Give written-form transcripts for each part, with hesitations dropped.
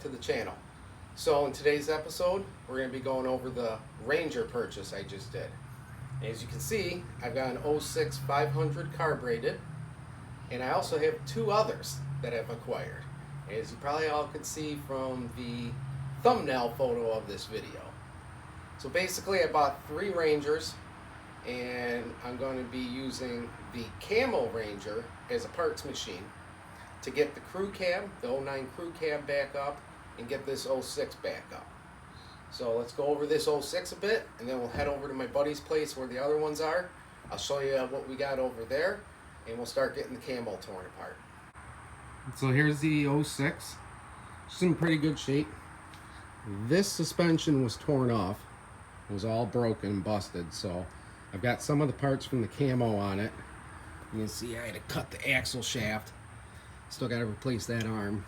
to the channel. So in today's episode, we're going to be going over the Ranger purchase I just did. As you can see, I've got an 06 500 carbureted, and I also have two others that I've acquired, as you probably all can see from the thumbnail photo of this video. So basically I bought three Rangers, and I'm going to be using the Camo Ranger as a parts machine to get the crew cab, the 09 crew cab back up, and get this 06 back up. So let's go over this 06 a bit, and then we'll head over to my buddy's place where the other ones are. I'll show you what we got over there, and we'll start getting the camo torn apart. So here's the 06. It's in pretty good shape. This suspension was torn off. It was all broken and busted, so I've got some of the parts from the camo on it. You can see I had to cut the axle shaft. Still got to replace that arm.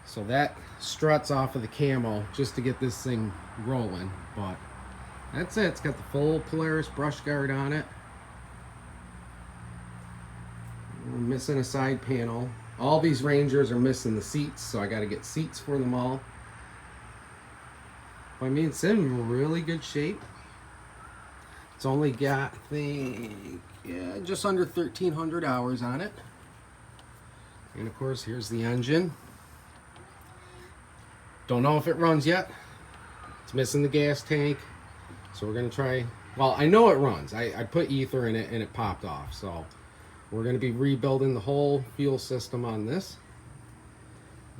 So that struts off of the camo just to get this thing rolling. But that's it. It's got the full Polaris brush guard on it. We're missing a side panel. All these Rangers are missing the seats, so I got to get seats for them all. But I mean, it's in really good shape. It's only got, I think, just under 1,300 hours on it. And of course, here's the engine. Don't know if it runs yet. It's missing the gas tank. So we're going to try, well, I know it runs. I put ether in it and it popped off. So we're going to be rebuilding the whole fuel system on this.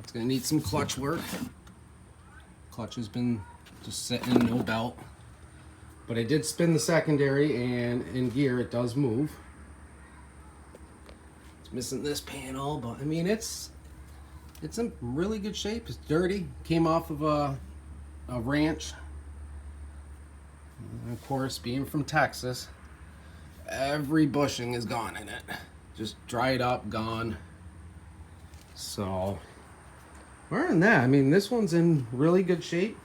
It's going to need some clutch work. Clutch has been just sitting, no belt. But I did spin the secondary, and in gear it does move. It's missing this panel, but I mean it's in really good shape. It's dirty. Came off of a ranch. And of course, being from Texas, every bushing is gone in it. Just dried up, gone. So other than that, I mean, this one's in really good shape.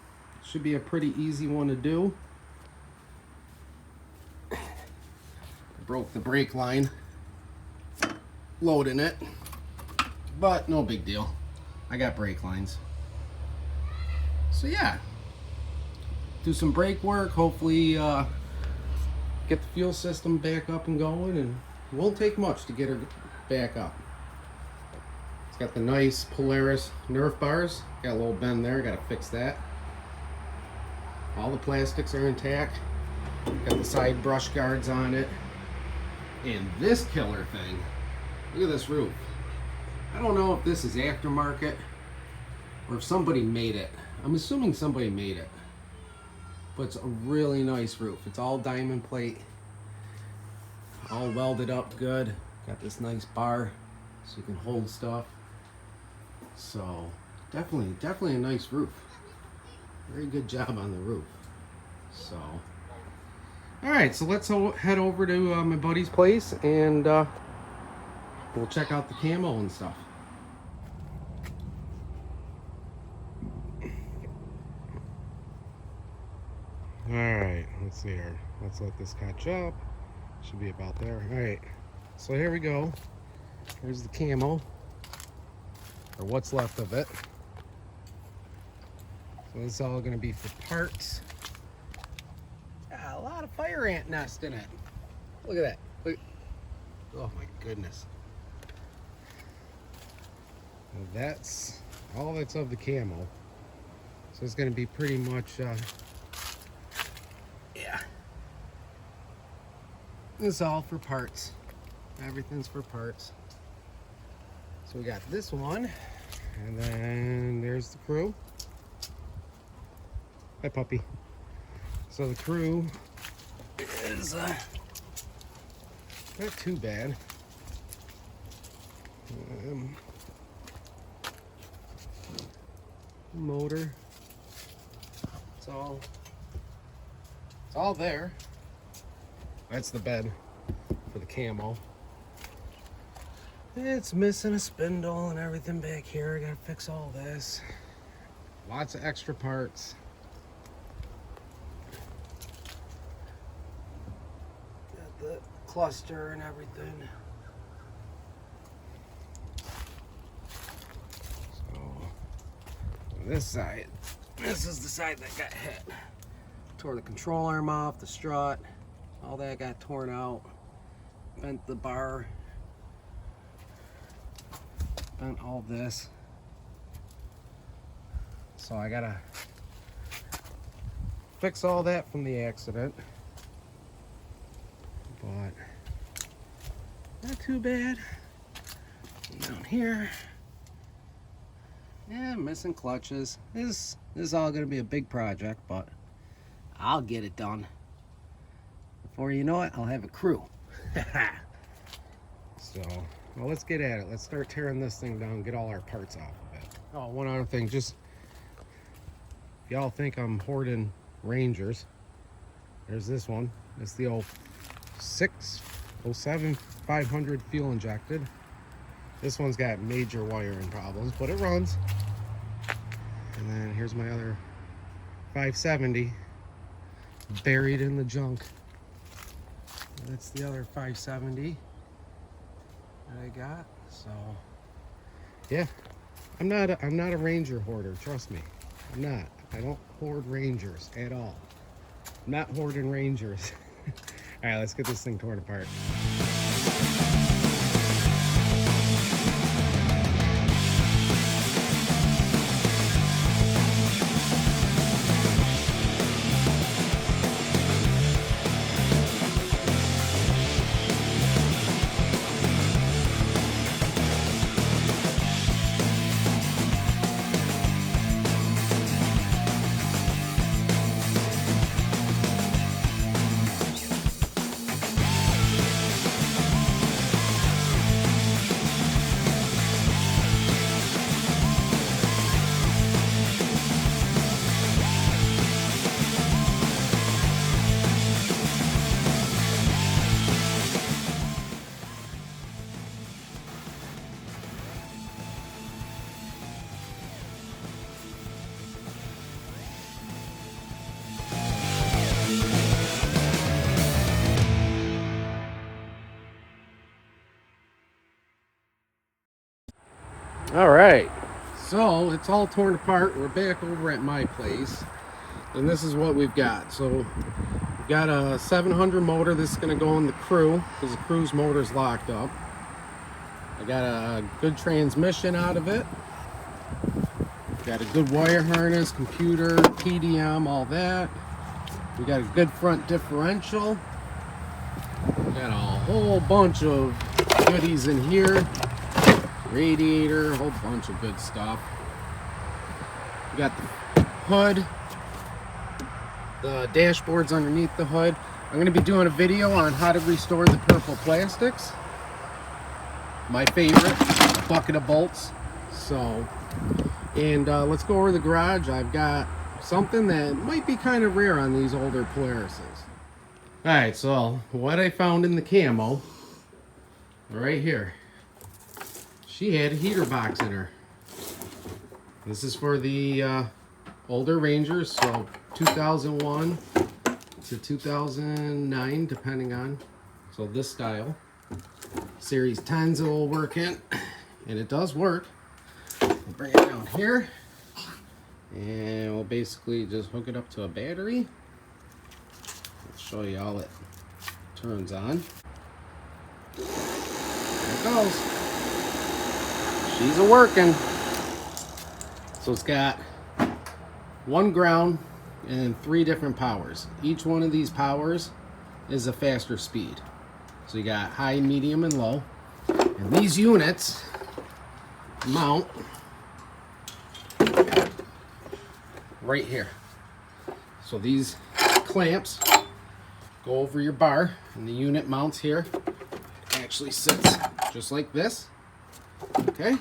Should be a pretty easy one to do. Broke the brake line loading it, but no big deal. I got brake lines. So yeah, do some brake work, hopefully get the fuel system back up and going, and it won't take much to get her back up. It's got the nice Polaris Nerf bars. Got a little bend there, gotta fix that. All the plastics are intact. Got the side brush guards on it. And this killer thing, look at this roof. I don't know if this is aftermarket or if somebody made it. I'm assuming somebody made it. But it's a really nice roof. It's all diamond plate, all welded up good. Got this nice bar so you can hold stuff. So definitely a nice roof. Very good job on the roof. So alright, so let's head over to my buddy's place, and we'll check out the camo and stuff. Alright, let's see here. Let's let this catch up. Should be about there. Alright, so here we go. Here's the camo, or what's left of it. So this is all going to be for parts. A lot of fire ant nest in it. Look at that. Look. Oh my goodness. Well, that's all that's of the camo. So it's going to be pretty much, yeah. It's all for parts. Everything's for parts. So we got this one, and then there's the crew. Hi, puppy. So the crew is not too bad. Motor. It's all there. That's the bed for the camo. It's missing a spindle and everything back here. I gotta fix all this. Lots of extra parts. Got the cluster and everything. So this side. This is the side that got hit. Tore the control arm off, the strut, all that got torn out. Bent the bar. Bent all this. So I gotta fix all that from the accident. But not too bad. Down here. Yeah, missing clutches. This is all gonna be a big project, but I'll get it done. Before you know it, I'll have a crew. So, well, let's get at it. Let's start tearing this thing down, get all our parts off of it. Oh, one other thing, just if y'all think I'm hoarding Rangers, there's this one. It's the 07 500 fuel injected. This one's got major wiring problems, but it runs. And then here's my other 570 buried in the junk. That's the other 570 that I got. So yeah, I'm not a Ranger hoarder, trust me. I'm not. I don't hoard Rangers at all. I'm not hoarding Rangers. All right, let's get this thing torn apart. All right, so it's all torn apart. We're back over at my place, and this is what we've got. So we've got a 700 motor. This is going to go in the crew because the crew's motor is locked up. I got a good transmission out of it. Got a good wire harness, computer, PDM, all that. We got a good front differential. We got a whole bunch of goodies in here. Radiator, a whole bunch of good stuff. We got the hood, the dashboard's underneath the hood. I'm going to be doing a video on how to restore the purple plastics. My favorite, bucket of bolts. So, and let's go over the garage. I've got something that might be kind of rare on these older Polarises. Alright, so what I found in the camo, right here. She had a heater box in her. This is for the older Rangers, so 2001 to 2009, depending on. So this style. Series 10s it will work in, and it does work. We'll bring it down here, and we'll basically just hook it up to a battery. I'll show you how it turns on. There it goes. She's a-working. So it's got one ground and 3 different powers. Each one of these powers is a faster speed. So you got high, medium, and low. And these units mount right here. So these clamps go over your bar, and the unit mounts here. It actually sits just like this. Okay,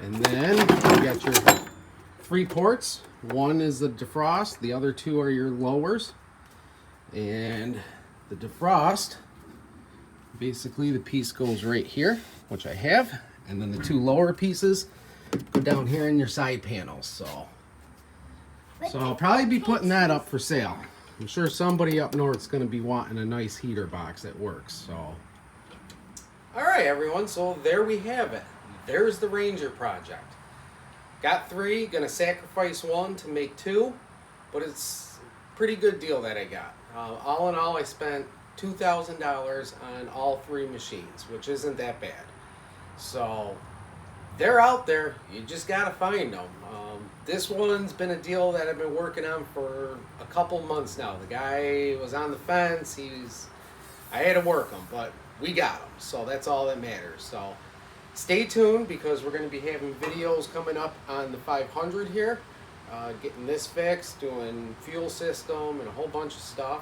and then you got your 3 ports. One is the defrost, the other 2 are your lowers. And the defrost, basically the piece goes right here, which I have, and then the 2 lower pieces go down here in your side panels. So I'll probably be putting that up for sale. I'm sure somebody up north's going to be wanting a nice heater box that works. So all right, everyone, so there we have it. There's the Ranger project. Got 3, gonna sacrifice 1 to make 2, but it's a pretty good deal that I got. All in all, I spent $2,000 on all 3 machines, which isn't that bad. So they're out there. You just gotta find them. This one's been a deal that I've been working on for a couple months now. The guy was on the fence. I had to work him, but we got him. So that's all that matters. So stay tuned, because we're going to be having videos coming up on the 500 here, getting this fixed, doing fuel system and a whole bunch of stuff.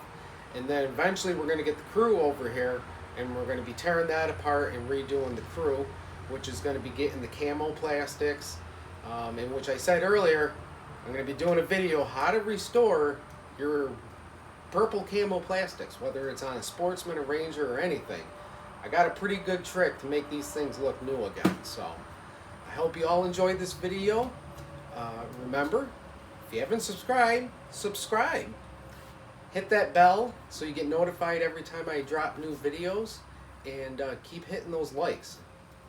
And then eventually we're going to get the crew over here, and we're going to be tearing that apart and redoing the crew, which is going to be getting the camo plastics, and which I said earlier, I'm going to be doing a video how to restore your purple camo plastics, whether it's on a Sportsman, a Ranger, or anything. I got a pretty good trick to make these things look new again. So I hope you all enjoyed this video. Remember, if you haven't subscribed, subscribe. Hit that bell so you get notified every time I drop new videos, and keep hitting those likes.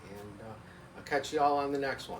And I'll catch you all on the next one.